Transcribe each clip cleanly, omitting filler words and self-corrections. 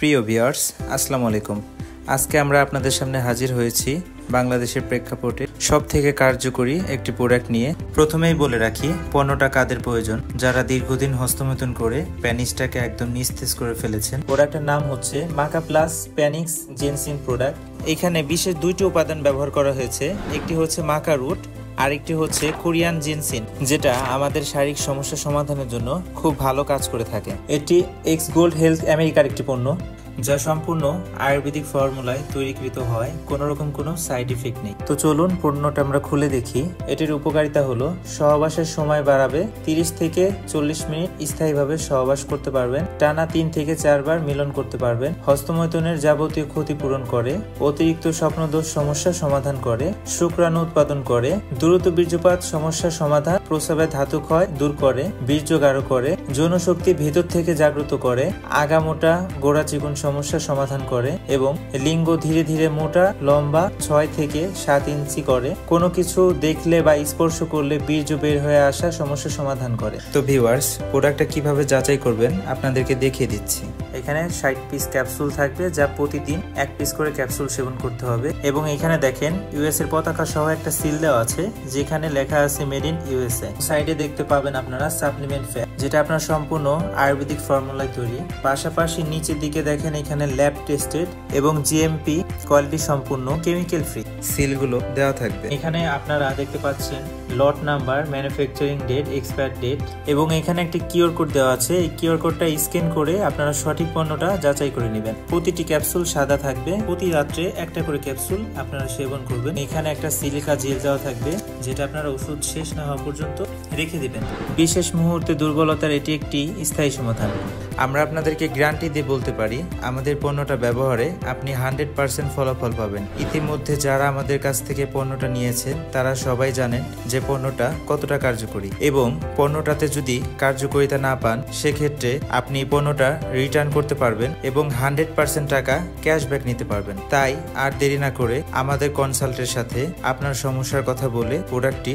প্রিয় ভিউয়ার্স, আসসালামু আলাইকুম। আজকে আমরা আপনাদের সামনে হাজির হয়েছি বাংলাদেশের প্রেক্ষাপটে সবথেকে কার্যকরী একটি প্রোডাক্ট নিয়ে। প্রথমেই বলে রাখি, পণ্যটা কাদের প্রয়োজন, যারা দীর্ঘদিন হস্তমৈথুন করে প্যানিক্সটাকে একদম নিস্তেজ করে ফেলেছেন। প্রোডাক্টের নাম হচ্ছে মাকা প্লাস প্যানিক্স জেনসিন প্রোডাক্ট। এখানে বিশেষ দুইটি উপাদান ব্যবহার করা হয়েছে। একটি হচ্ছে মাকা রুট, আরেকটি হচ্ছে কোরিয়ান জিনসিন, যেটা আমাদের শারীরিক সমস্যা সমাধানের জন্য খুব ভালো কাজ করে থাকে। এটি এক্স গোল্ড হেলথ আমেরিকার একটি পণ্য, যা সম্পূর্ণ আয়ুর্বেদিক ফর্মুলায় তৈরিকৃত হয়, কোনো রকম কোনো সাইড ইফেক্ট নেই। তো চলুন পণ্যটা আমরা খুলে দেখি। এটির উপকারিতা হলো সহবাসের সময় বাড়াবে, 30 থেকে 40 মিনিট স্থায়ীভাবে সহবাস করতে পারবেন, টানা 3 থেকে 4 বার মিলন করতে পারবেন, হস্তমৈথুনের যাবতীয় ক্ষতিপূরণ করে, অতিরিক্ত স্বপ্নদোষ সমস্যা সমাধান করে, শুক্রাণু উৎপাদন করে, দ্রুত বীর্যপাত সমস্যা সমাধান, প্রস্রাবে ধাতু ক্ষয় দূর করে, বীর্য গাঢ় করে, যৌন শক্তি ভেতর থেকে জাগ্রত করে, আগামোটা গোড়া চিকন সমস্যা সমাধান করে এবং লিঙ্গ ধীরে ধীরে মোটা লম্বা 6 থেকে 7 ইঞ্চি করে, কোনো কিছু দেখলে বা স্পর্শ করলে বীর্য বের হয়ে আসা সমস্যা সমাধান করে। তো ভিউয়ার্স, প্রোডাক্টটা কিভাবে যাচাই করবেন আপনাদেরকে দেখিয়ে দিচ্ছি। এখানে 60 পিস ক্যাপসুল থাকবে, যা প্রতিদিন 1 পিস করে ক্যাপসুল সেবন করতে হবে। এবং এখানে দেখেন ইউএস এর পতাকা সহ একটা সিল দেওয়া আছে, যেখানে লেখা আছে মেড ইন ইউএসএ। সাইডে দেখতে পাবেন আপনারা সাপ্লিমেন্ট ফ্যাট, যেটা আপনার সম্পূর্ণ আয়ুর্বেদিক ফর্মুলায় তৈরি। পাশাপাশি নিচের দিকে দেখেন এখানে ল্যাব টেস্টেড এবং জিএমপি কোয়ালিটি সম্পূর্ণ কেমিক্যাল ফ্রি সিলগুলো দেওয়া থাকবে। এখানে আপনারা দেখতে পাচ্ছেন lot number, manufacturing date, expire date এবং এখানে একটি কিউআর কোড দেওয়া আছে। এই কিউআর কোডটা স্ক্যান করে আপনারা সঠিক পণ্যটা যাচাই করে নেবেন। প্রতিটি ক্যাপসুল সাদা থাকবে, প্রতি রাত্রে একটা করে ক্যাপসুল আপনারা সেবন করবেন। এখানে একটা সিলিকা জেল দেওয়া থাকবে, যেটা আপনারা ওষুধ শেষ না হওয়া পর্যন্ত রেখে দিবেন। বিশেষ মুহূর্তে দুর্বলতার এটি একটি স্থায়ী সমাধান। আমরা আপনাদেরকে গ্যারান্টি দিয়ে বলতে পারি, আমাদের পণ্যটা ব্যবহারে আপনি 100% ফলাফল পাবেন। ইতিমধ্যে যারা আমাদের কাছ থেকে পণ্যটা নিয়েছেন তারা সবাই জানেন যে পণ্যটা কতটা কার্যকরী, এবং পণ্যটাতে যদি কার্যকারিতা না পান সেক্ষেত্রে আপনি পণ্যটা রিটার্ন করতে পারবেন এবং 100% টাকা ক্যাশব্যাক নিতে পারবেন। তাই আর দেরি না করে আমাদের কনসাল্টের সাথে আপনার সমস্যার কথা বলে প্রোডাক্টটি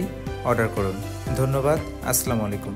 অর্ডার করুন। ধন্যবাদ। আসসালামু আলাইকুম।